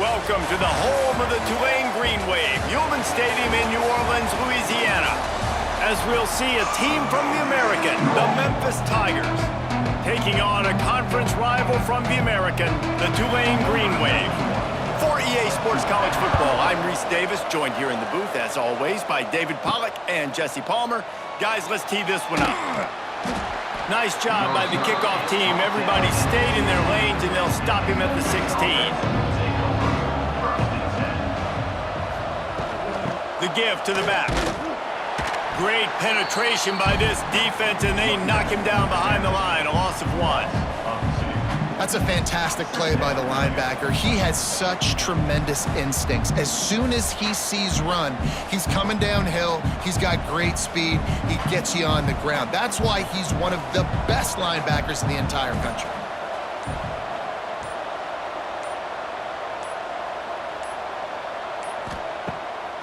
Welcome to the home of the Tulane Green Wave, Human Stadium in New Orleans, Louisiana. As we'll see a team from the American, the Memphis Tigers, taking on a conference rival from the American, the Tulane Green Wave. For EA Sports College Football, I'm Reese Davis, joined here in the booth, as always, by David Pollack and Jesse Palmer. Guys, let's tee this one up. Nice job by the kickoff team. Everybody stayed in their lanes, and they'll stop him at the 16. The give to the back. Great penetration by this defense, and they knock him down behind the line. A loss of 1. That's a fantastic play by the linebacker. He has such tremendous instincts. As soon as he sees run, he's coming downhill. He's got great speed. He gets you on the ground. That's why he's one of the best linebackers in the entire country.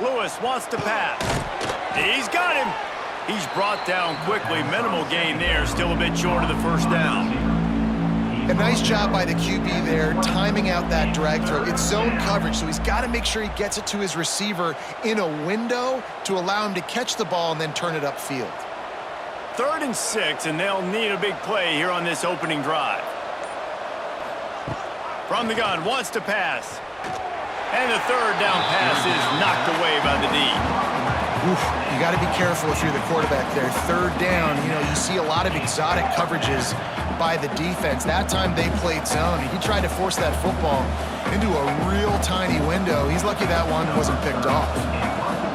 Lewis wants to pass. He's got him. He's brought down quickly. Minimal gain there. Still a bit short of the first down. A nice job by the QB there, timing out that drag throw. It's zone coverage, so he's got to make sure he gets it to his receiver in a window to allow him to catch the ball and then turn it upfield. 3rd and 6, and they'll need a big play here on this opening drive. From the gun, wants to pass. And the 3rd down pass is knocked away by the D. Oof, you got to be careful if you're the quarterback there. 3rd down, you see a lot of exotic coverages by the defense. That time they played zone. He tried to force that football into a real tiny window. He's lucky that one wasn't picked off.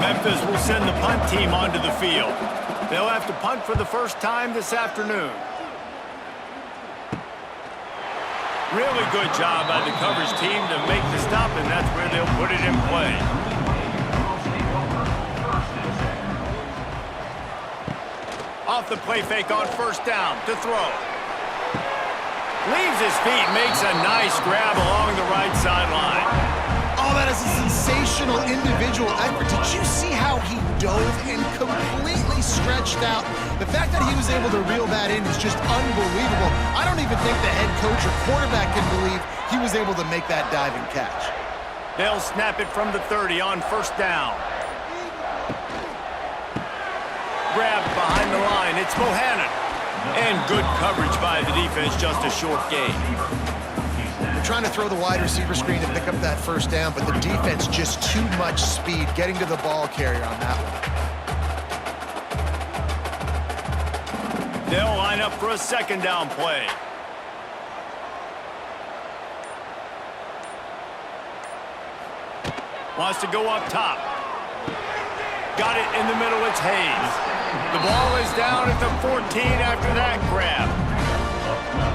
Memphis will send the punt team onto the field. They'll have to punt for the first time this afternoon. Really good job by the coverage team to make the stop, and that's where they'll put it in play. Off the play fake on 1st down to throw. Leaves his feet, makes a nice grab along the right sideline. Oh, that is a sensational individual effort. Did you see how he dove and completely stretched out? The fact that he was able to reel that in is just unbelievable. I don't even think the head coach or quarterback can believe he was able to make that dive and catch. They'll snap it from the 30 on 1st down. Grabbed behind the line. It's Bohannon. And good coverage by the defense, just a short gain. They're trying to throw the wide receiver screen to pick up that 1st down, but the defense just too much speed getting to the ball carrier on that one. They'll line up for a 2nd down play. Wants to go up top. Got it in the middle, it's Hayes. The ball is down at the 14 after that grab.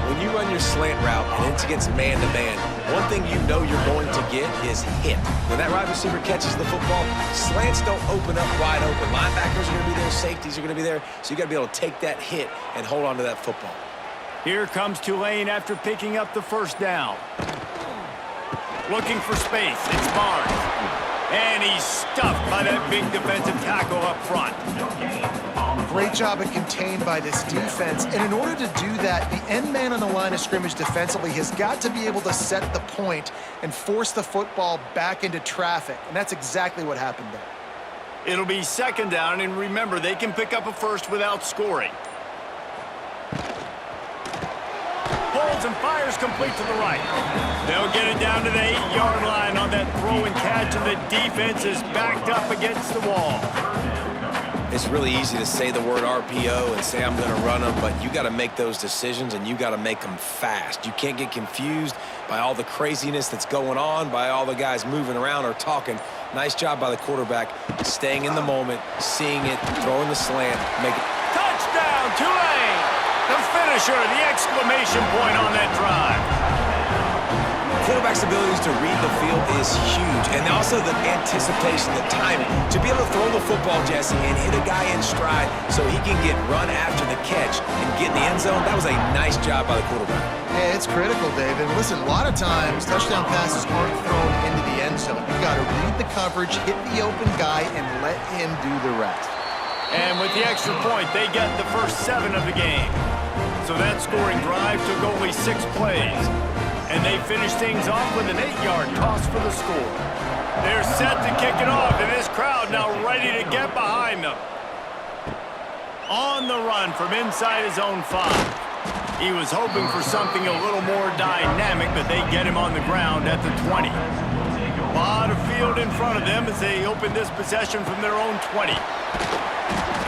When you run your slant route and it's against man-to-man, one thing you know you're going to get is hit. When that wide receiver catches the football, slants don't open up wide open. Linebackers are going to be there, safeties are going to be there, so you got to be able to take that hit and hold on to that football. Here comes Tulane after picking up the 1st down. Looking for space, it's Barnes. And he's stuffed by that big defensive tackle up front. Great job at contained by this defense. And in order to do that, the end man on the line of scrimmage defensively has got to be able to set the point and force the football back into traffic. And that's exactly what happened there. It'll be 2nd down, and remember, they can pick up a 1st without scoring. Holds and fires complete to the right. They'll get it down to the 8-yard line on that throw and catch, and the defense is backed up against the wall. It's really easy to say the word RPO and say I'm going to run them, but you got to make those decisions and you got to make them fast. You can't get confused by all the craziness that's going on, by all the guys moving around or talking. Nice job by the quarterback, staying in the moment, seeing it, throwing the slant, make it. Touchdown, Tulane! The finisher, the exclamation point on that drive. Quarterback's abilities to read the field is huge, and also the anticipation, the timing. To be able to throw the football, Jesse, and hit a guy in stride so he can get run after the catch and get in the end zone, that was a nice job by the quarterback. Yeah, it's critical, David. Listen, a lot of times, touchdown passes aren't thrown into the end zone. You've got to read the coverage, hit the open guy, and let him do the rest. And with the extra point, they get the first 7 of the game. So that scoring drive took only 6 plays. And they finish things off with an 8-yard toss for the score. They're set to kick it off, and this crowd now ready to get behind them. On the run from inside his own 5. He was hoping for something a little more dynamic, but they get him on the ground at the 20. A lot of field in front of them as they open this possession from their own 20.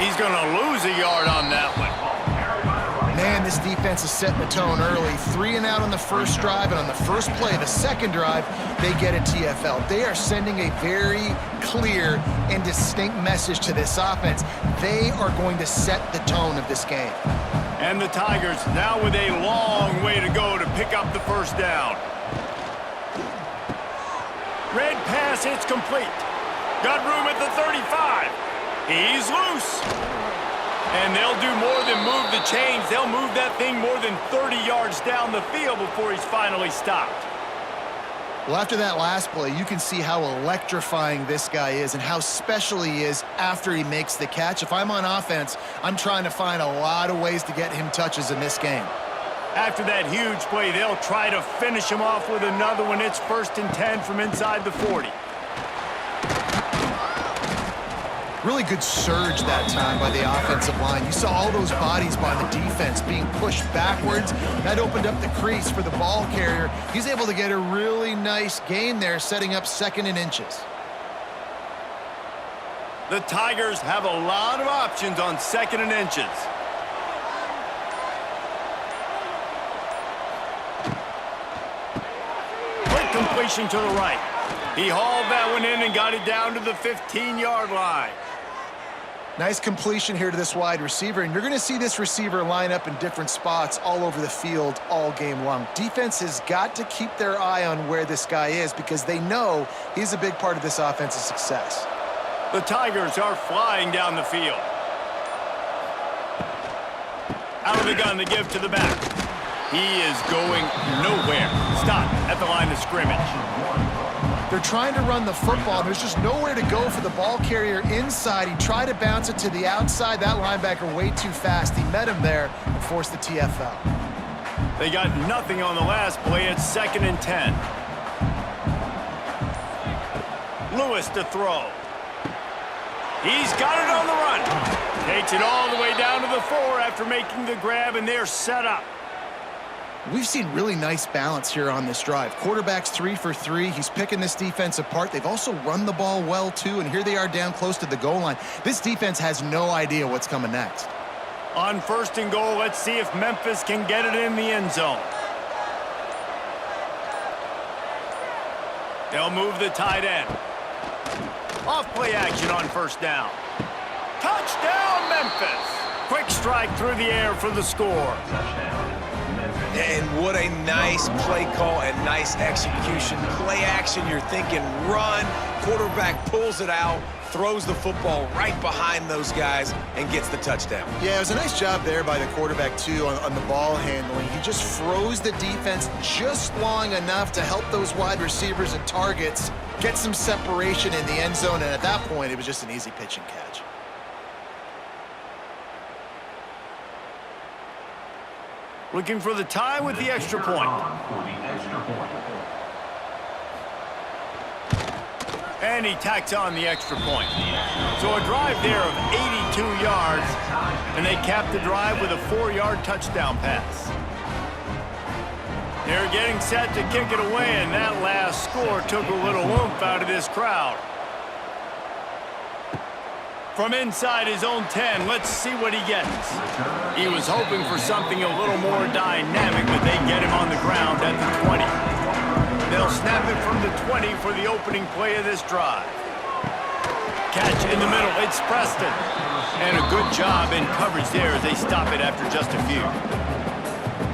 He's going to lose a yard on that one. Man, this defense is setting the tone early. 3 and out on the first drive, and on the first play of the second drive, they get a TFL. They are sending a very clear and distinct message to this offense. They are going to set the tone of this game. And the Tigers now with a long way to go to pick up the first down. Red pass, it's complete. Got room at the 35. He's loose. And they'll do more than move the chains. They'll move that thing more than 30 yards down the field before he's finally stopped. Well, after that last play, you can see how electrifying this guy is and how special he is after he makes the catch. If I'm on offense, I'm trying to find a lot of ways to get him touches in this game. After that huge play, they'll try to finish him off with another one. It's 1st and 10 from inside the 40. Really good surge that time by the offensive line. You saw all those bodies by the defense being pushed backwards. That opened up the crease for the ball carrier. He's able to get a really nice gain there, setting up 2nd and inches. The Tigers have a lot of options on 2nd and inches. Quick completion to the right. He hauled that one in and got it down to the 15-yard line. Nice completion here to this wide receiver, and you're going to see this receiver line up in different spots all over the field all game long. Defense has got to keep their eye on where this guy is because they know he's a big part of this offense's success. The Tigers are flying down the field. Out of the gun to give to the back. He is going nowhere. Stop at the line of scrimmage. They're trying to run the football. There's just nowhere to go for the ball carrier inside. He tried to bounce it to the outside. That linebacker way too fast. He met him there and forced the TFL. They got nothing on the last play. It's 2nd and 10. Lewis to throw. He's got it on the run. Takes it all the way down to the 4 after making the grab, and they're set up. We've seen really nice balance here on this drive. Quarterback's 3 for 3. He's picking this defense apart. They've also run the ball well, too, and here they are down close to the goal line. This defense has no idea what's coming next. On 1st and goal, let's see if Memphis can get it in the end zone. They'll move the tight end. Off play action on 1st down. Touchdown, Memphis! Quick strike through the air for the score. And what a nice play call and nice execution. Play action, you're thinking run. Quarterback pulls it out, throws the football right behind those guys, and gets the touchdown. Yeah, it was a nice job there by the quarterback, too, on the ball handling. He just froze the defense just long enough to help those wide receivers and targets get some separation in the end zone, and at that point, it was just an easy pitch and catch. Looking for the tie with the extra point. And he tacks on the extra point. So a drive there of 82 yards, and they cap the drive with a 4-yard touchdown pass. They're getting set to kick it away, and that last score took a little oomph out of this crowd. From inside his own 10, let's see what he gets. He was hoping for something a little more dynamic, but they get him on the ground at the 20. They'll snap it from the 20 for the opening play of this drive. Catch in the middle, it's Preston. And a good job in coverage there as they stop it after just a few.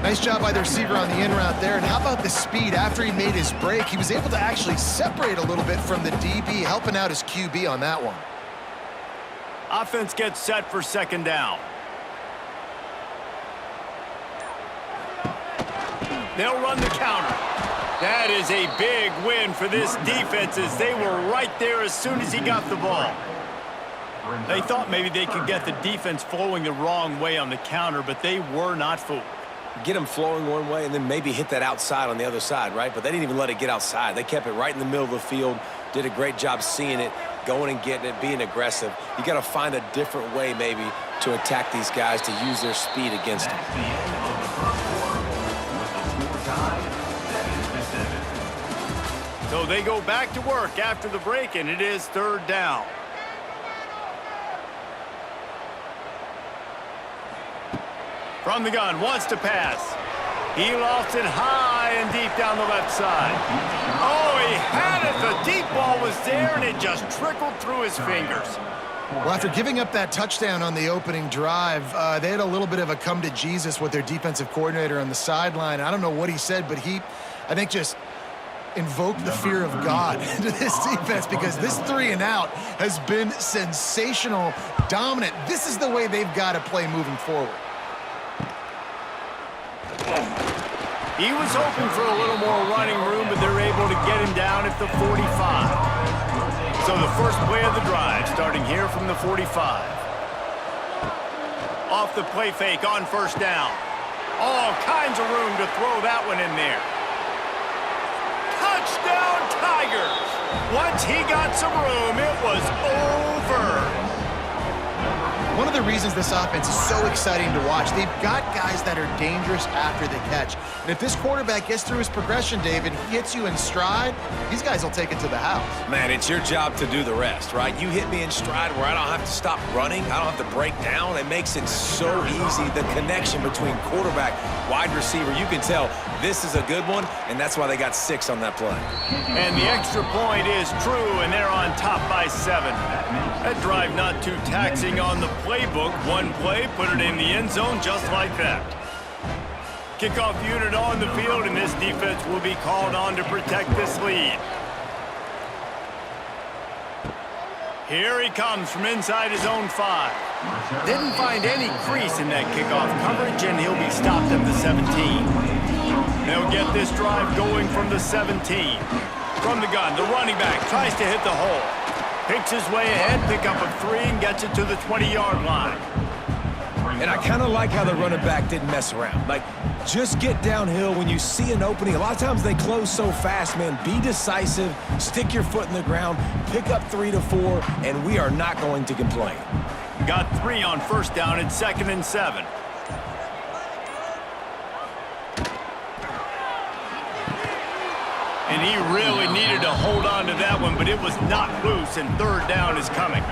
Nice job by the receiver on the in route there. And how about the speed? After he made his break, he was able to actually separate a little bit from the DB, helping out his QB on that one. Offense gets set for 2nd down. They'll run the counter. That is a big win for this defense as they were right there as soon as he got the ball. They thought maybe they could get the defense flowing the wrong way on the counter, but they were not fooled. get them flowing one way and then maybe hit that outside on the other side, right? But they didn't even let it get outside. They kept it right in the middle of the field, did a great job seeing it, going and getting it, being aggressive. You got to find a different way maybe to attack these guys to use their speed against them. So they go back to work after the break, and it is 3rd down. From the gun, wants to pass. He lofts it high and deep down the left side. Oh, he had it. The deep ball was there, and it just trickled through his fingers. Well, after giving up that touchdown on the opening drive, they had a little bit of a come to Jesus with their defensive coordinator on the sideline. I don't know what he said, but I think, just invoked the fear of God into this defense, because this 3-and-out has been sensational, dominant. This is the way they've got to play moving forward. He was hoping for a little more running room, but they're able to get him down at the 45. So the first play of the drive, starting here from the 45. Off the play fake on 1st down. All kinds of room to throw that one in there. Touchdown, Tigers! Once he got some room, it was over. One of the reasons this offense is so exciting to watch, they've got guys that are dangerous after the catch. And if this quarterback gets through his progression, David, he hits you in stride, these guys will take it to the house. Man, it's your job to do the rest, right? You hit me in stride where I don't have to stop running. I don't have to break down. It makes it so easy. The connection between quarterback, wide receiver, you can tell this is a good one, and that's why they got 6 on that play. And the extra point is true, and they're on top by 7. That drive not too taxing on the playbook. One play, put it in the end zone just like that. Kickoff unit on the field, and this defense will be called on to protect this lead. Here he comes from inside his own 5. Didn't find any crease in that kickoff coverage, and he'll be stopped at the 17. They'll get this drive going from the 17. From the gun, the running back tries to hit the hole. Picks his way ahead, pick up a 3, and gets it to the 20-yard line. And I kind of like how the running back didn't mess around. Like, just get downhill when you see an opening. A lot of times they close so fast, man. Be decisive, stick your foot in the ground, pick up 3 to 4, and we are not going to complain. Got 3 on 1st down. It's 2nd and 7. And he really needed to hold on to that one, but it was not loose, and 3rd down is coming.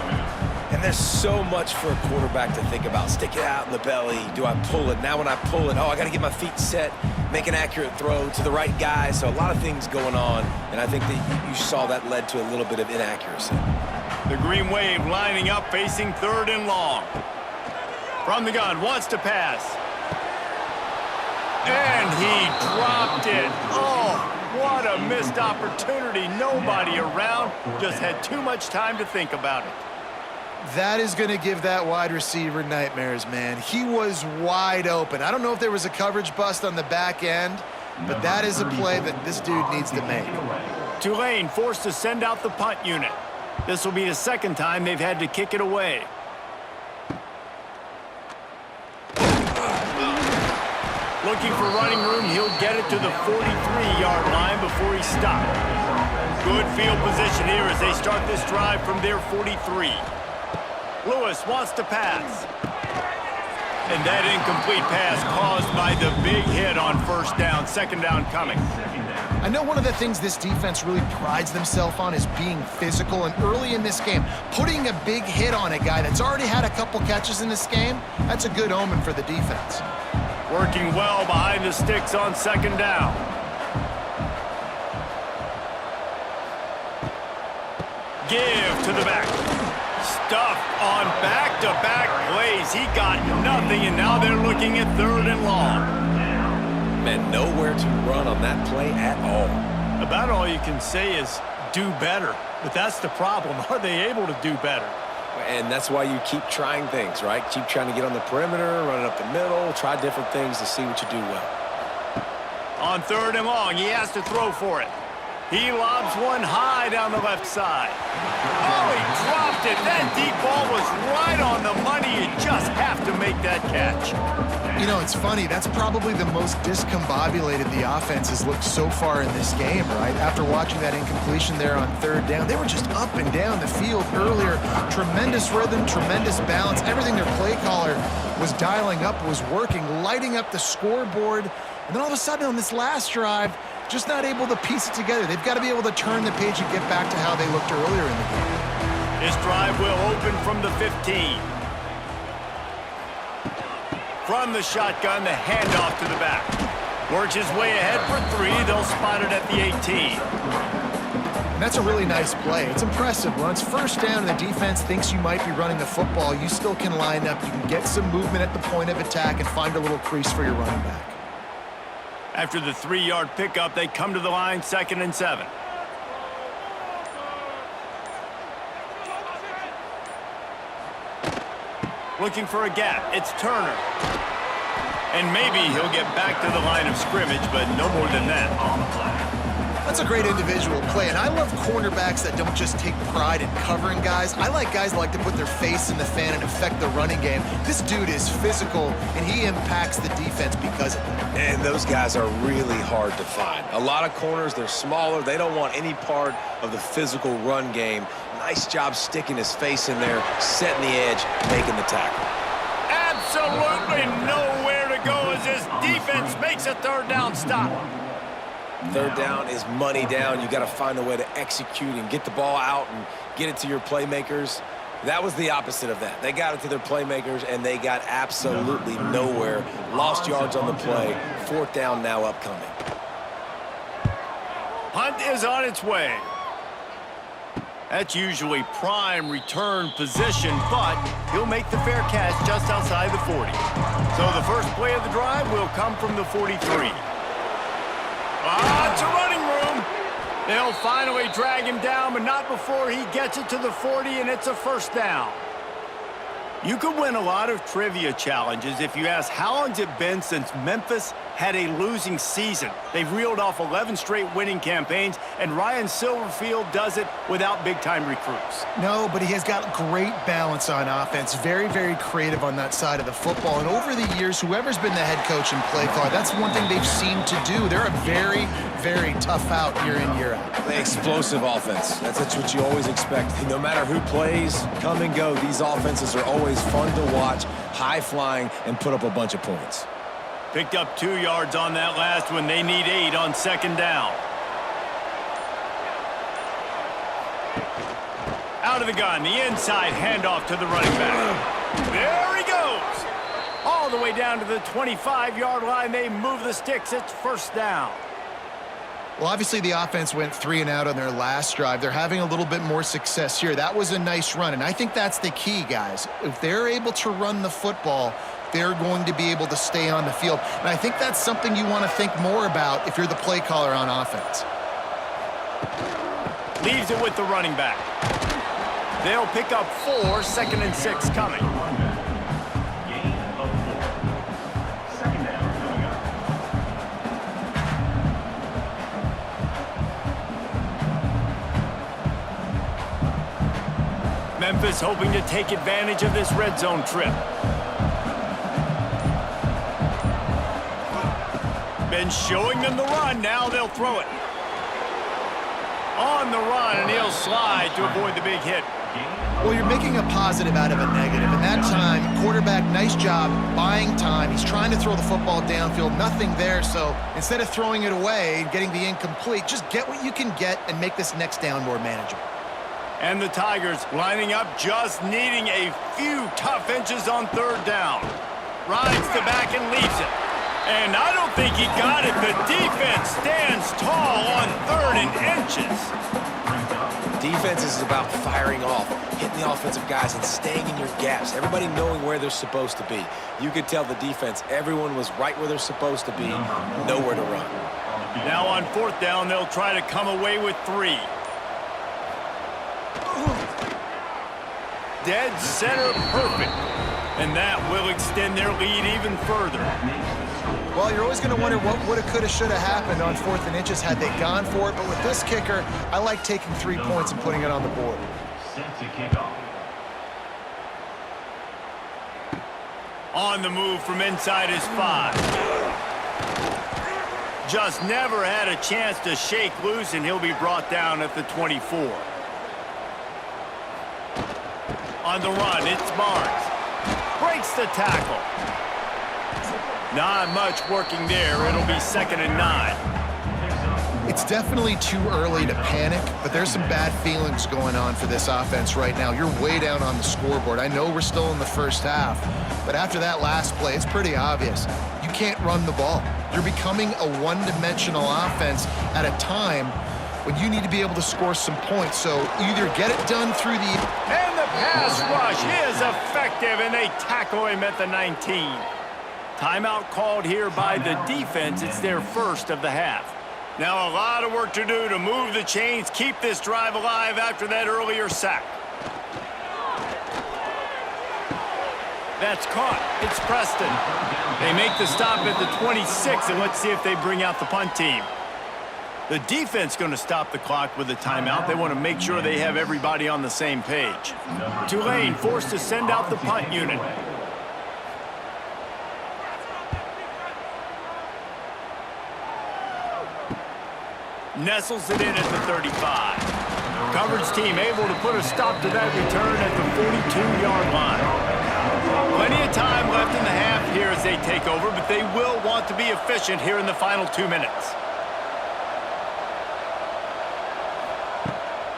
And there's so much for a quarterback to think about. Stick it out in the belly. Do I pull it? Now when I pull it, I got to get my feet set, make an accurate throw to the right guy. So a lot of things going on, and I think that you saw that led to a little bit of inaccuracy. The Green Wave lining up, facing 3rd and long. From the gun, wants to pass. And he dropped it. Oh! What a missed opportunity. Nobody around. Just had too much time to think about it. That is going to give that wide receiver nightmares, man. He was wide open. I don't know if there was a coverage bust on the back end, but that is a play that this dude needs to make. Tulane forced to send out the punt unit. This will be the 2nd time they've had to kick it away. Looking for running room, he'll get it to the 43-yard line before he's stopped. Good field position here as they start this drive from their 43. Lewis wants to pass. And that incomplete pass caused by the big hit on 1st down, 2nd down coming. I know one of the things this defense really prides themselves on is being physical, and early in this game, putting a big hit on a guy that's already had a couple catches in this game, that's a good omen for the defense. Working well behind the sticks on 2nd down. Give to the back. Stuffed on back-to-back plays. He got nothing, and now they're looking at 3rd and long. Man, nowhere to run on that play at all. About all you can say is do better. But that's the problem. Are they able to do better? And that's why you keep trying things, right? Keep trying to get on the perimeter, run it up the middle, try different things to see what you do well. On 3rd and long, he has to throw for it. He lobs one high down the left side. Oh, he dropped it. That deep ball was right on the money. You just have to make that catch. You know, it's funny. That's probably the most discombobulated the offense has looked so far in this game, right? After watching that incompletion there on third down, they were just up and down the field earlier. Tremendous rhythm, tremendous balance. Everything their play caller was dialing up was working, lighting up the scoreboard. And then all of a sudden on this last drive, just not able to piece it together. They've got to be able to turn the page and get back to how they looked earlier in the game. This drive will open from the 15. From the shotgun, the handoff to the back. Works his way ahead for 3. They'll spot it at the 18. And that's a really nice play. It's impressive. When it's first down and the defense thinks you might be running the football, you still can line up. You can get some movement at the point of attack and find a little crease for your running back. After the 3-yard pickup, they come to the line, 2nd and 7. Looking for a gap. It's Turner. And maybe he'll get back to the line of scrimmage, but no more than that. That's a great individual play, and I love cornerbacks that don't just take pride in covering guys. I like guys that like to put their face in the fan and affect the running game. This dude is physical, and he impacts the defense because of that. And those guys are really hard to find. A lot of corners, they're smaller. They don't want any part of the physical run game. Nice job sticking his face in there, setting the edge, making the tackle. Absolutely nowhere to go as this defense makes a 3rd down stop. 3rd down is money down. You got to find a way to execute and get the ball out and get it to your playmakers. That was the opposite of that. They got it to their playmakers, and they got absolutely nowhere. Lost yards on the play. 4th down now upcoming. Hunt is on its way. That's usually prime return position, but he'll make the fair catch just outside the 40. So the first play of the drive will come from the 43. It's a running room. They'll finally drag him down, but not before he gets it to the 40, and it's a 1st down. You could win a lot of trivia challenges if you ask how long's it been since Memphis had a losing season. They've reeled off 11 straight winning campaigns, and Ryan Silverfield does it without big-time recruits. No, but he has got great balance on offense. Very, very creative on that side of the football. And over the years, whoever's been the head coach and play caller, that's one thing they've seemed to do. They're a very, very tough out year in, year out. The explosive offense. That's what you always expect. No matter who plays, come and go, these offenses are always fun to watch, high-flying, and put up a bunch of points. Picked up 2 yards on that last one. They need 8 on 2nd down. Out of the gun, the inside handoff to the running back. There he goes. All the way down to the 25-yard line. They move the sticks. It's 1st down. Well, obviously the offense went 3 and out on their last drive. They're having a little bit more success here. That was a nice run, and I think that's the key, guys. If they're able to run the football, they're going to be able to stay on the field. And I think that's something you want to think more about if you're the play caller on offense. Leaves it with the running back. They'll pick up 4, 2nd and 6 coming. Memphis hoping to take advantage of this red zone trip. Been showing them the run. Now they'll throw it. On the run, and he'll slide to avoid the big hit. Well, you're making a positive out of a negative. And that time, quarterback, nice job buying time. He's trying to throw the football downfield. Nothing there. So instead of throwing it away and getting the incomplete, just get what you can get and make this next down more manageable. And the Tigers lining up, just needing a few tough inches on 3rd down. Rides the back and leaves it. And I don't think he got it. The defense stands tall on 3rd and inches. Defense is about firing off, hitting the offensive guys and staying in your gaps. Everybody knowing where they're supposed to be. You could tell the defense, everyone was right where they're supposed to be, nowhere to run. Now on 4th down, they'll try to come away with 3. Dead center perfect. And that will extend their lead even further. Well, you're always going to wonder what woulda, coulda, shoulda happened on 4th and inches had they gone for it. But with this kicker, I like taking 3 points and putting it on the board. On the move from inside his 5. Just never had a chance to shake loose, and he'll be brought down at the 24. On the run, it's Barnes. Breaks the tackle. Not much working there. It'll be 2nd and 9. It's definitely too early to panic, but there's some bad feelings going on for this offense right now. You're way down on the scoreboard. I know we're still in the first half, but after that last play, it's pretty obvious. You can't run the ball. You're becoming a one-dimensional offense at a time when you need to be able to score some points. So either get it done through the... And the pass rush is effective, and they tackle him at the 19. Timeout called here by the defense. It's their first of the half. Now a lot of work to do to move the chains, keep this drive alive after that earlier sack. That's caught. It's Preston. They make the stop at the 26, and let's see if they bring out the punt team. The defense going to stop the clock with a timeout. They want to make sure they have everybody on the same page. Tulane forced to send out the punt unit. Nestles it in at the 35. Coverage team able to put a stop to that return at the 42-yard line. Plenty of time left in the half here as they take over, but they will want to be efficient here in the final 2 minutes.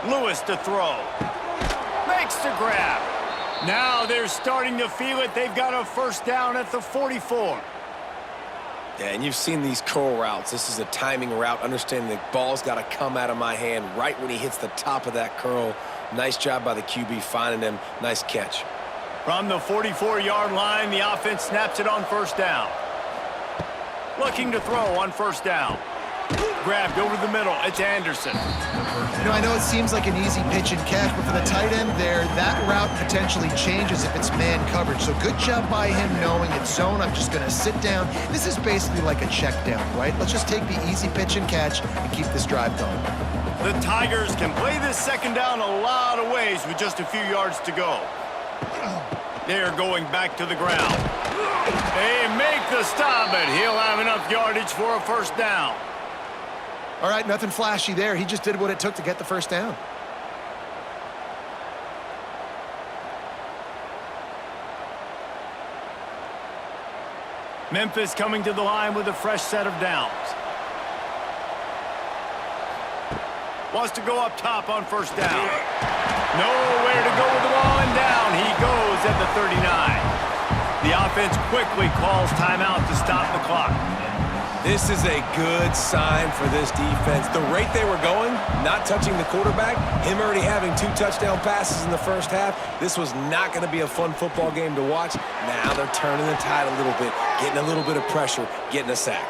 Lewis to throw. Makes the grab. Now they're starting to feel it. They've got a first down at the 44. Yeah, and you've seen these curl routes. This is a timing route. Understanding the ball's got to come out of my hand right when he hits the top of that curl. Nice job by the QB finding him. Nice catch. From the 44-yard line, the offense snaps it on first down. Looking to throw on first down. Grabbed over the middle. It's Anderson. You know, I know it seems like an easy pitch and catch, but for the tight end there, that route potentially changes if it's man coverage. So good job by him knowing it's zone. I'm just going to sit down. This is basically like a check down, right? Let's just take the easy pitch and catch and keep this drive going. The Tigers can play this second down a lot of ways with just a few yards to go. They're going back to the ground. They make the stop, but he'll have enough yardage for a first down. All right, nothing flashy there. He just did what it took to get the first down. Memphis coming to the line with a fresh set of downs. Wants to go up top on first down. Nowhere to go with the ball, and down he goes at the 39. The offense quickly calls timeout to stop the clock. This is a good sign for this defense. The rate they were going, not touching the quarterback, him already having 2 touchdown passes in the first half, this was not going to be a fun football game to watch. Now they're turning the tide a little bit, getting a little bit of pressure, getting a sack.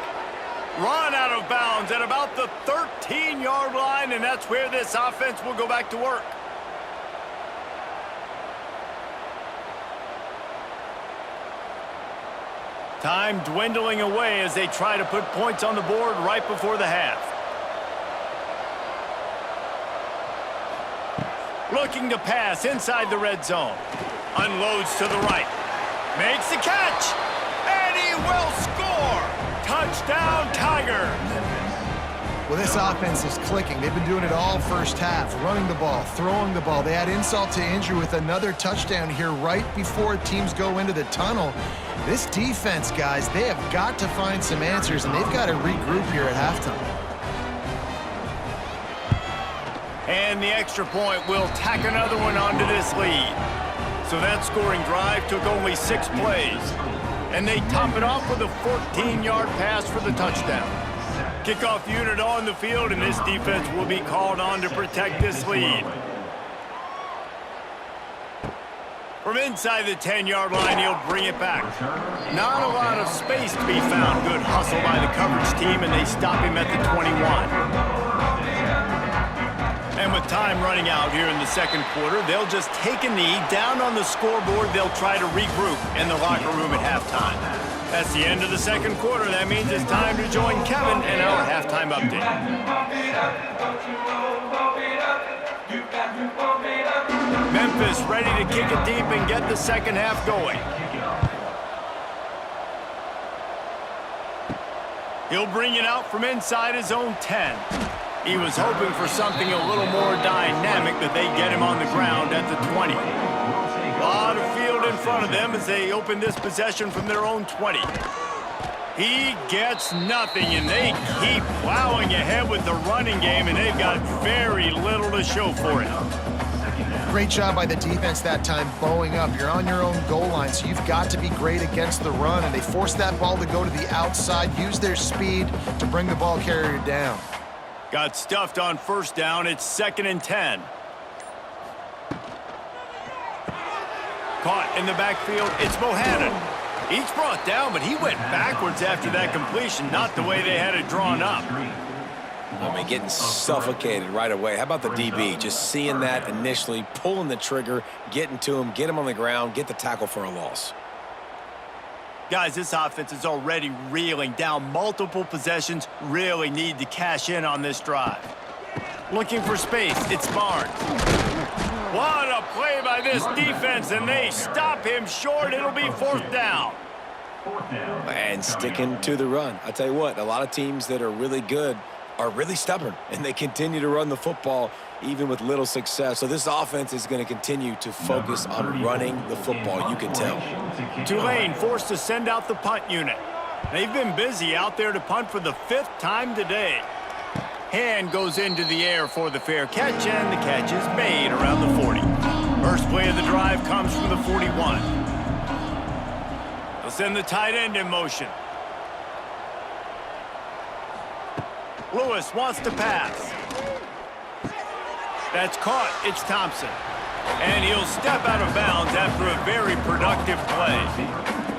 Run out of bounds at about the 13-yard line, and that's where this offense will go back to work. Time dwindling away as they try to put points on the board right before the half. Looking to pass inside the red zone. Unloads to the right. Makes the catch. And he will score. Touchdown, Tigers. Well, this offense is clicking. They've been doing it all first half, running the ball, throwing the ball. They add insult to injury with another touchdown here right before teams go into the tunnel. This defense, guys, they have got to find some answers, and they've got to regroup here at halftime. And the extra point will tack another one onto this lead. So that scoring drive took only 6 plays. And they top it off with a 14-yard pass for the touchdown. Kickoff unit on the field, and this defense will be called on to protect this lead. From inside the 10-yard line, he'll bring it back. Not a lot of space to be found. Good hustle by the coverage team, and they stop him at the 21. And with time running out here in the second quarter, they'll just take a knee down on the scoreboard. They'll try to regroup in the locker room at halftime. That's the end of the second quarter. That means it's time to join Kevin in our halftime update. Memphis ready to kick it deep and get the second half going. He'll bring it out from inside his own 10. He was hoping for something a little more dynamic, but they get him on the ground at the 20. A lot of field in front of them as they open this possession from their own 20. He gets nothing, and they keep plowing ahead with the running game, and they've got very little to show for it. Great job by the defense that time, bowing up. You're on your own goal line, so you've got to be great against the run, and they force that ball to go to the outside, use their speed to bring the ball carrier down. Got stuffed on first down. It's 2nd and 10. Caught in the backfield. It's Bohannon. He's brought down, but he went backwards after that completion, not the way they had it drawn up. I mean, getting suffocated right away. How about the DB? Just seeing that initially, pulling the trigger, getting to him, get him on the ground, get the tackle for a loss. Guys, this offense is already reeling down multiple possessions, really need to cash in on this drive. Looking for space, it's Barnes. What a play by this defense, and they stop him short. It'll be 4th down. And sticking to the run. I tell you what, a lot of teams that are really good are really stubborn, and they continue to run the football even with little success. So this offense is going to continue to focus on running the football, you can tell. Tulane forced to send out the punt unit. They've been busy out there to punt for the 5th time today. Hand goes into the air for the fair catch, and the catch is made around the 40. First play of the drive comes from the 41. They'll send the tight end in motion. Lewis wants to pass. That's caught. It's Thompson. And he'll step out of bounds after a very productive play.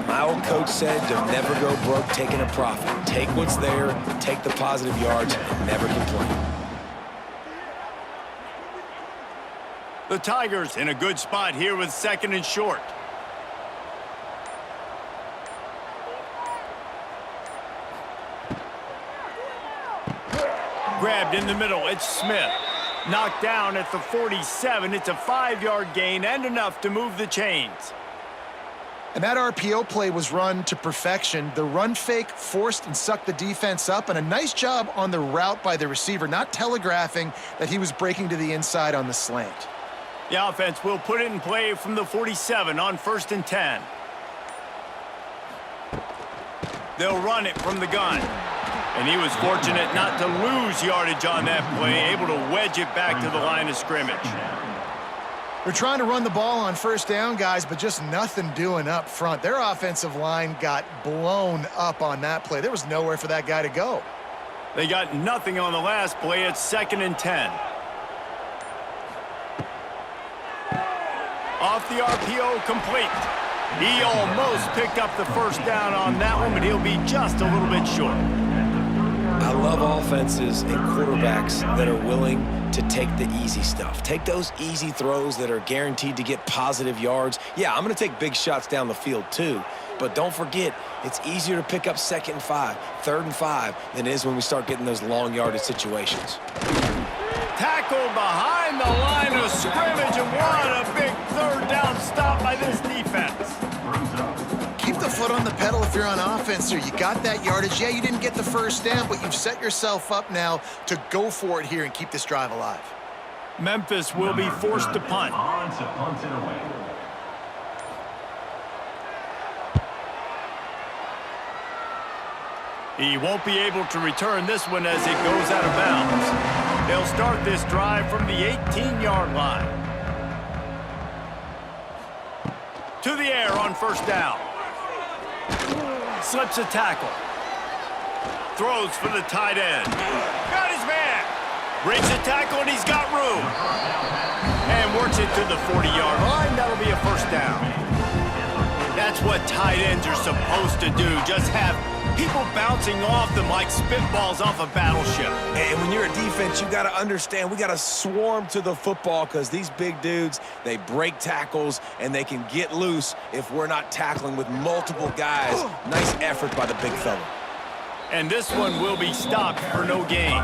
My old coach said to never go broke taking a profit. Take what's there, take the positive yards, and never complain. The Tigers in a good spot here with 2nd and short. Grabbed in the middle, it's Smith. Knocked down at the 47. It's a 5-yard gain and enough to move the chains. And that RPO play was run to perfection. The run fake forced and sucked the defense up, and a nice job on the route by the receiver, not telegraphing that he was breaking to the inside on the slant. The offense will put it in play from the 47 on 1st and 10. They'll run it from the gun. And he was fortunate not to lose yardage on that play, able to wedge it back to the line of scrimmage. They're trying to run the ball on 1st down, guys, but just nothing doing up front. Their offensive line got blown up on that play. There was nowhere for that guy to go. They got nothing on the last play. It's 2nd and 10. Off the RPO, complete. He almost picked up the 1st down on that one, but he'll be just a little bit short. I love offenses and quarterbacks that are willing to take the easy stuff. Take those easy throws that are guaranteed to get positive yards. Yeah, I'm going to take big shots down the field too, but don't forget, it's easier to pick up 2nd and 5, 3rd and 5 than it is when we start getting those long yardage situations. Tackled behind the line of scrimmage, and what a big 3rd down stop by this defense. Keep the foot on the pedal if you're on offense here. You got that yardage. Yeah, you didn't get the 1st down, but you've set yourself up now to go for it here and keep this drive alive. Memphis will be forced to punt. He won't be able to return this one as it goes out of bounds. They'll start this drive from the 18-yard line. To the air on 1st down. Slips a tackle. Throws for the tight end. Got his man. Breaks a tackle, and he's got room. And works it to the 40-yard line. That'll be a 1st down. That's what tight ends are supposed to do. Just have people bouncing off them like spitballs off a battleship. And when you're a defense, you got to understand we got to swarm to the football because these big dudes, they break tackles and they can get loose if we're not tackling with multiple guys. Nice effort by the big fella. And this one will be stopped for no gain.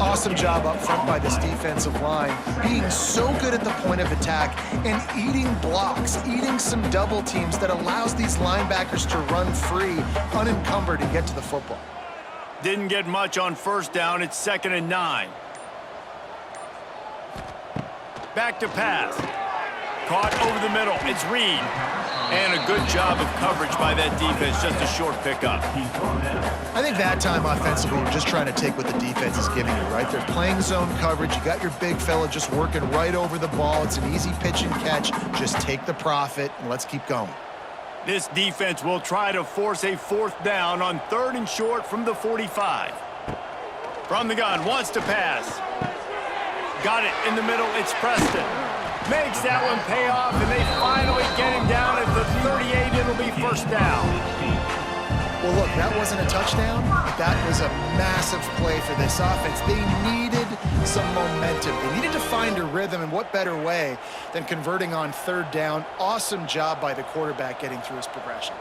Awesome job up front by this defensive line, being so good at the point of attack and eating blocks, eating some double teams that allows these linebackers to run free, unencumbered, and get to the football. Didn't get much on first down. It's 2nd and 9. Back to pass. Caught over the middle. It's Reed. And a good job of coverage by that defense. Just a short pickup. I think that time offensively, you're just trying to take what the defense is giving you, right? They're playing zone coverage. You got your big fella just working right over the ball. It's an easy pitch and catch. Just take the profit and let's keep going. This defense will try to force a 4th down on 3rd and short from the 45. From the gun, wants to pass. Got it in the middle. It's Preston. Makes that one pay off, and they finally get him down at the 38. It'll be 1st down. Well, look, that wasn't a touchdown, but that was a massive play for this offense. They needed some momentum. They needed to find a rhythm, and what better way than converting on 3rd down. Awesome job by the quarterback getting through his progression.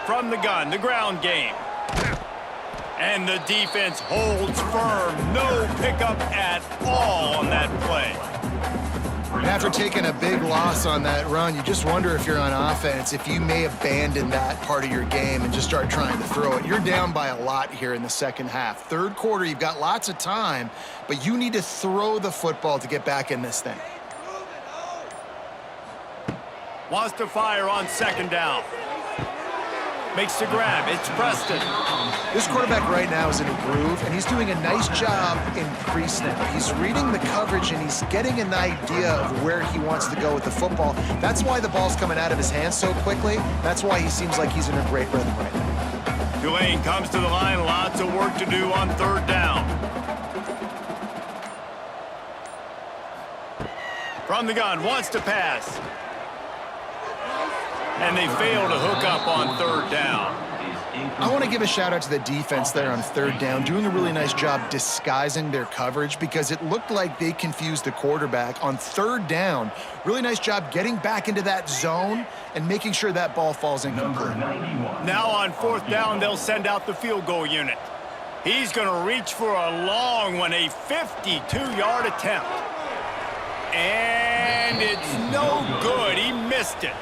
From the gun, the ground game. And the defense holds firm. No pickup at all on that play. And after taking a big loss on that run, you just wonder if you're on offense, if you may abandon that part of your game and just start trying to throw it. You're down by a lot here in the 2nd half. 3rd quarter, you've got lots of time, but you need to throw the football to get back in this thing. Wants to fire on 2nd down. Makes the grab. It's Preston. This quarterback right now is in a groove, and he's doing a nice job in pre-snap. He's reading the coverage, and he's getting an idea of where he wants to go with the football. That's why the ball's coming out of his hands so quickly. That's why he seems like he's in a great rhythm right now. Tulane comes to the line. Lots of work to do on 3rd down. From the gun, wants to pass. And they fail to hook up on 3rd down. I want to give a shout out to the defense there on 3rd down, doing a really nice job disguising their coverage because it looked like they confused the quarterback on 3rd down. Really nice job getting back into that zone and making sure that ball falls incomplete. Now on 4th down, they'll send out the field goal unit. He's going to reach for a long one, a 52-yard attempt. And it's no good. He missed it.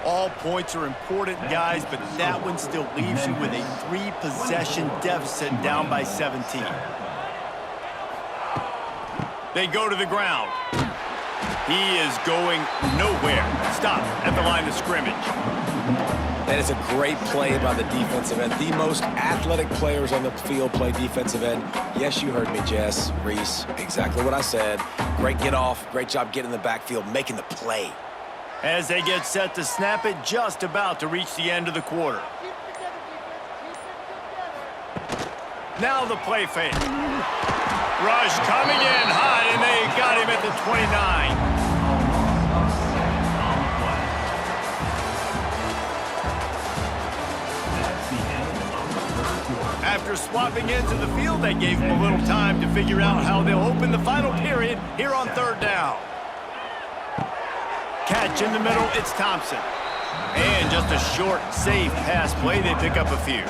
All points are important, guys, but that one still leaves you with a 3-possession deficit down by 17. They go to the ground. He is going nowhere. Stop at the line of scrimmage. That is a great play by the defensive end. The most athletic players on the field play defensive end. Yes, you heard me, Jess, Reese. Exactly what I said. Great get off. Great job getting in the backfield, making the play. As they get set to snap it, just about to reach the end of the quarter. Now the play fake. Rush coming in hot, and they got him at the 29. After swapping into the field, that gave them a little time to figure out how they'll open the final period here on 3rd down. Catch in the middle, it's Thompson. And just a short, safe pass play, they pick up a few.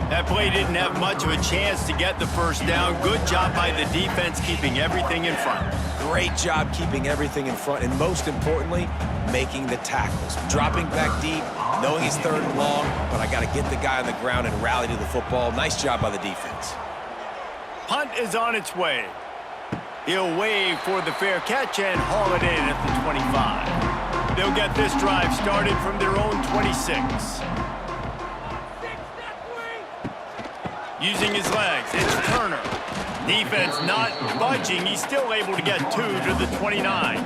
That play didn't have much of a chance to get the 1st down. Good job by the defense keeping everything in front. Great job keeping everything in front, and most importantly, making the tackles. Dropping back deep, knowing he's 3rd and long, but I got to get the guy on the ground and rally to the football. Nice job by the defense. Punt is on its way. He'll wave for the fair catch and haul it in at the 25. They'll get this drive started from their own 26. Using his legs, it's Turner. Defense not budging. He's still able to get 2 to the 29.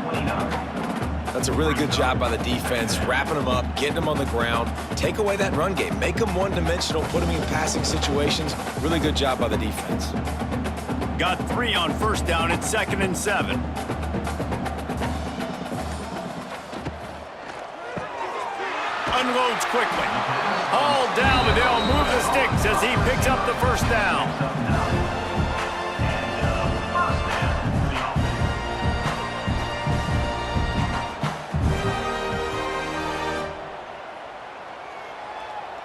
That's a really good job by the defense, wrapping them up, getting them on the ground, take away that run game, make them one-dimensional, put them in passing situations. Really good job by the defense. Got 3 on 1st down. It's 2nd and 7. Unloads quickly. Hauled down, but they'll move the sticks as he picks up the 1st down.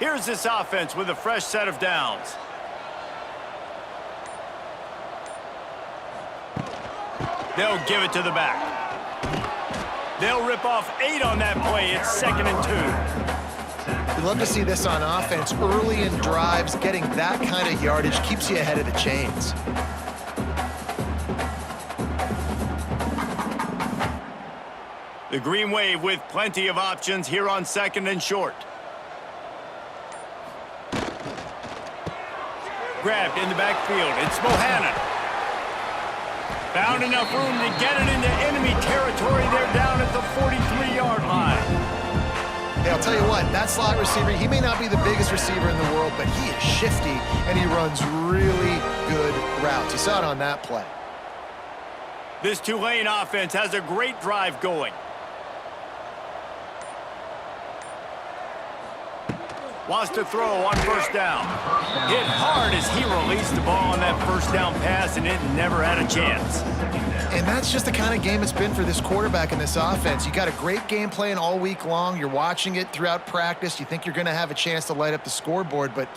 Here's this offense with a fresh set of downs. They'll give it to the back. They'll rip off 8 on that play. It's 2nd and 2. You love to see this on offense. Early in drives, getting that kind of yardage keeps you ahead of the chains. The Green Wave with plenty of options here on 2nd and short. Grabbed in the backfield. It's Bohannon. Found enough room to get it into enemy territory. They're down at the 43-yard line. Hey, I'll tell you what, that slot receiver, he may not be the biggest receiver in the world, but he is shifty, and he runs really good routes. You saw it on that play. This Tulane offense has a great drive going. Wants to throw on 1st down. Hit hard as he released the ball on that 1st down pass, and it never had a chance. And that's just the kind of game it's been for this quarterback in this offense. You got a great game plan all week long. You're watching it throughout practice. You think you're going to have a chance to light up the scoreboard, but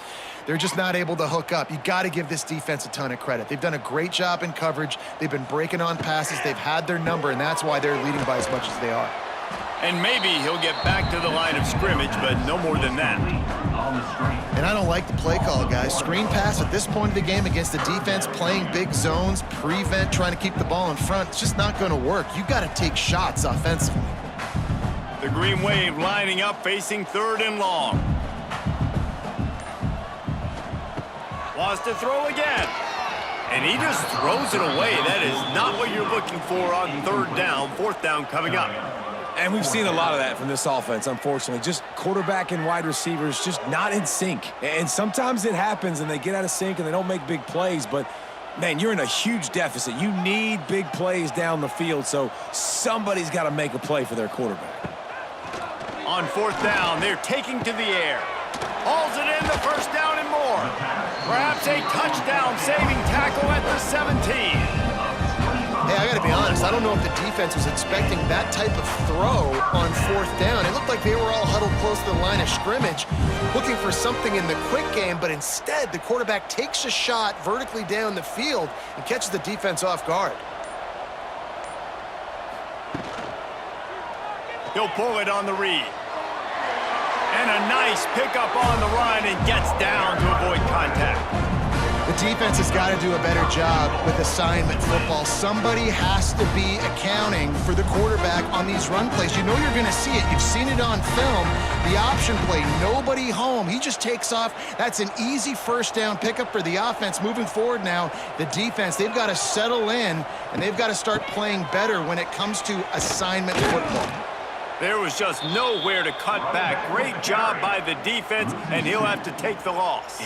they're just not able to hook up. You got to give this defense a ton of credit. They've done a great job in coverage. They've been breaking on passes. They've had their number, and that's why they're leading by as much as they are. And maybe he'll get back to the line of scrimmage, but no more than that. And I don't like the play call, guys. Screen pass at this point of the game against the defense, playing big zones, prevent, trying to keep the ball in front. It's just not going to work. You've got to take shots offensively. The Green Wave lining up, facing 3rd and long. Wants to throw again. And he just throws it away. That is not what you're looking for on 3rd down, 4th down coming up. And we've seen a lot of that from this offense, unfortunately. Just quarterback and wide receivers just not in sync. And sometimes it happens and they get out of sync and they don't make big plays. But, man, you're in a huge deficit. You need big plays down the field, so somebody's got to make a play for their quarterback. On 4th down, they're taking to the air. Hauls it in, the 1st down and more. Perhaps a touchdown-saving tackle at the 17. Hey, I got to be honest, I don't know if the defense was expecting that type of throw on 4th down. It looked like they were all huddled close to the line of scrimmage, looking for something in the quick game, but instead the quarterback takes a shot vertically down the field and catches the defense off guard. He'll pull it on the read. And a nice pickup on the run and gets down to avoid contact. The defense has got to do a better job with assignment football. Somebody has to be accounting for the quarterback on these run plays. You know you're going to see it. You've seen it on film. The option play, nobody home. He just takes off. That's an easy 1st down pickup for the offense. Moving forward now, the defense, they've got to settle in, and they've got to start playing better when it comes to assignment football. There was just nowhere to cut back. Great job by the defense, and he'll have to take the loss.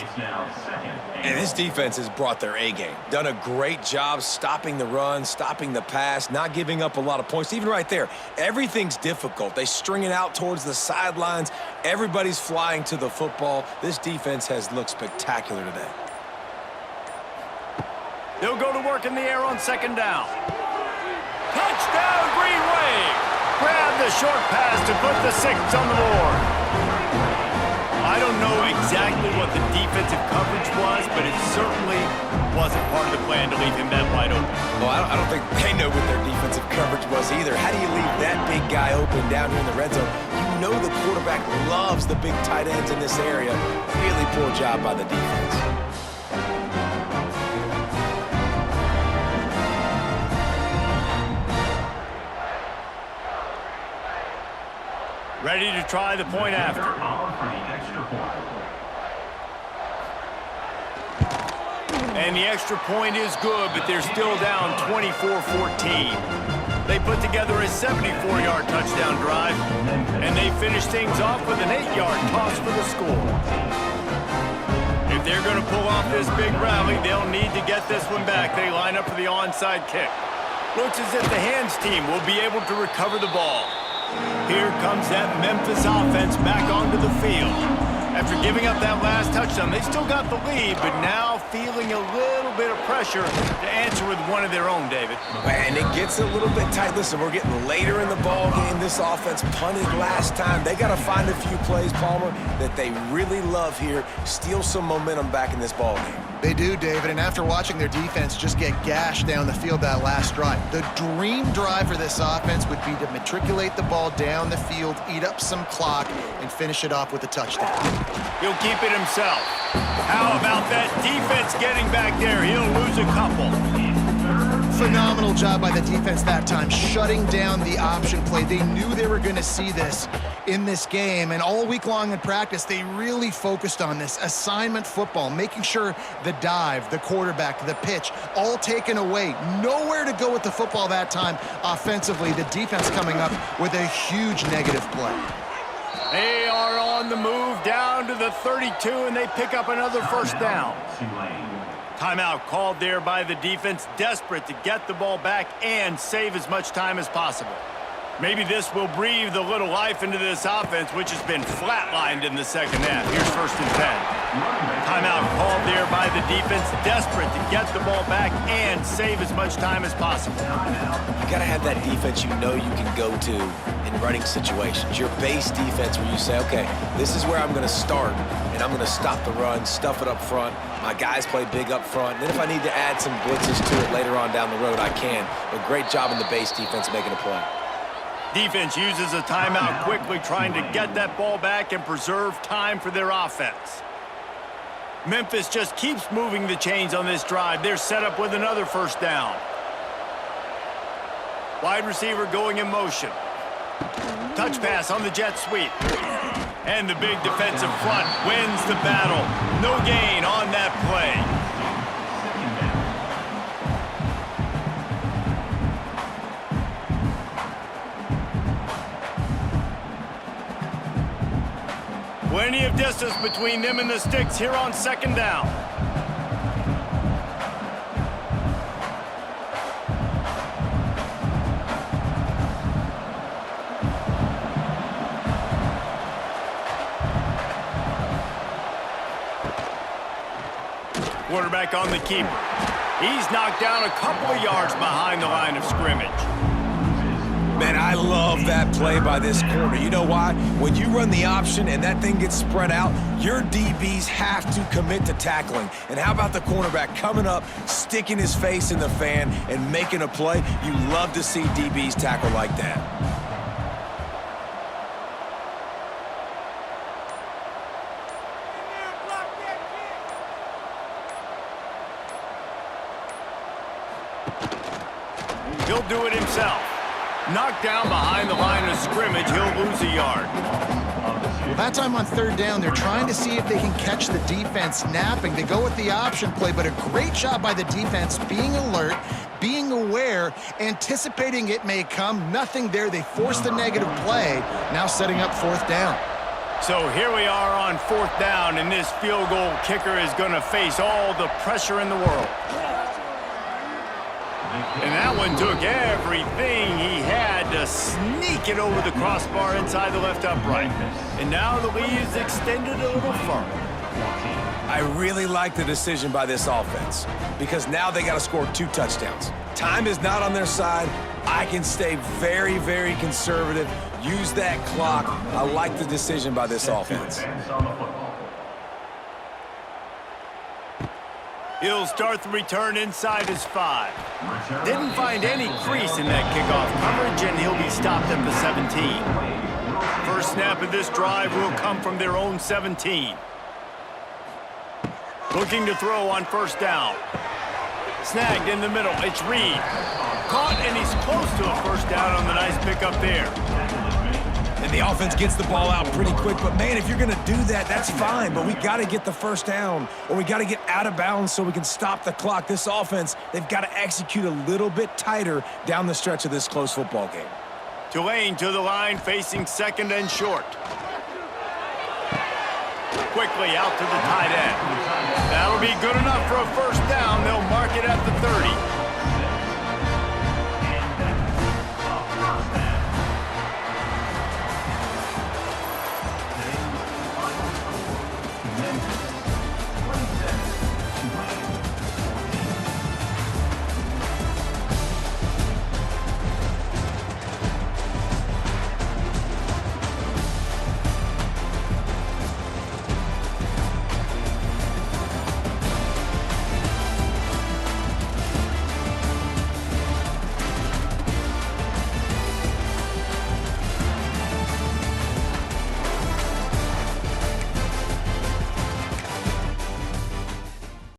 And this defense has brought their A-game. Done a great job stopping the run, stopping the pass, not giving up a lot of points. Even right there, everything's difficult. They string it out towards the sidelines. Everybody's flying to the football. This defense has looked spectacular today. They'll go to work in the air on 2nd down. Touchdown, Green Wave! Grab the short pass to put the 6 on the board. I don't know exactly what the defensive coverage was, but it certainly wasn't part of the plan to leave him that wide open. Well, I don't think they know what their defensive coverage was either. How do you leave that big guy open down here in the red zone? You know the quarterback loves the big tight ends in this area. Really poor job by the defense. Ready to try the point after. And the extra point is good, but they're still down 24-14. They put together a 74-yard touchdown drive, and they finish things off with an 8-yard toss for the score. If they're going to pull off this big rally, they'll need to get this one back. They line up for the onside kick. Looks as if the hands team will be able to recover the ball. Here comes that Memphis offense back onto the field After giving up that last touchdown, they still got the lead, but now feeling a little bit of pressure to answer with one of their own, David. And it gets a little bit tight. Listen, we're getting later in the ball game. This offense punted last time. They got to find a few plays, Palmer, that they really love here. Steal some momentum back in this ball game. They do, David, and after watching their defense just get gashed down the field that last drive, the dream drive for this offense would be to matriculate the ball down the field, eat up some clock, and finish it off with a touchdown. He'll keep it himself. How about that defense getting back there? He'll lose a couple. Phenomenal job by the defense that time, shutting down the option play. They knew they were going to see this in this game, and all week long in practice, they really focused on this assignment football, making sure the dive, the quarterback, the pitch, all taken away. Nowhere to go with the football that time offensively. The defense coming up with a huge negative play. They are on the move down to the 32, and they pick up another first down. Timeout called there by the defense, desperate to get the ball back and save as much time as possible. Maybe this will breathe a little life into this offense, which has been flatlined in the second half. Here's 1st and 10. Timeout called there by the defense, desperate to get the ball back and save as much time as possible. You got to have that defense you know you can go to in running situations. Your base defense where you say, okay, this is where I'm going to start, and I'm going to stop the run, stuff it up front. My guys play big up front. And then if I need to add some blitzes to it later on down the road, I can. But great job in the base defense making a play. Defense uses a timeout quickly, trying to get that ball back and preserve time for their offense. Memphis just keeps moving the chains on this drive. They're set up with another first down. Wide receiver going in motion. Touch pass on the jet sweep. And the big defensive front wins the battle. No gain on that play. Plenty of distance between them and the sticks here on 2nd down. Quarterback on the keeper. He's knocked down a couple of yards behind the line of scrimmage. Man, I love that play by this corner. You know why? When you run the option and that thing gets spread out, your DBs have to commit to tackling. And how about the cornerback coming up, sticking his face in the fan, and making a play? You love to see DBs tackle like that. He'll do it himself. Knocked down behind the line of scrimmage, he'll lose a yard. Well, that time on 3rd down, they're trying to see if they can catch the defense napping. They go with the option play, but a great job by the defense being alert, being aware, anticipating it may come. Nothing there. They forced the negative play, now setting up 4th down. So here we are on 4th down, and this field goal kicker is going to face all the pressure in the world. And that one took everything he had to sneak it over the crossbar inside the left upright. And now the lead is extended a little further. I really like the decision by this offense because now they got to score 2 touchdowns. Time is not on their side. I can stay very, very conservative. Use that clock. I like the decision by this offense. He'll start the return inside his 5. Didn't find any crease in that kickoff coverage, and he'll be stopped at the 17. First snap of this drive will come from their own 17. Looking to throw on 1st down. Snagged in the middle. It's Reed. Caught, and he's close to a 1st down on the nice pickup there. And the offense gets the ball out pretty quick. But, man, if you're going to do that, that's fine. But we got to get the 1st down, or we got to get out of bounds so we can stop the clock. This offense, they've got to execute a little bit tighter down the stretch of this close football game. Tulane to the line, facing 2nd and short. Quickly out to the tight end. That'll be good enough for a 1st down. They'll mark it at the 30.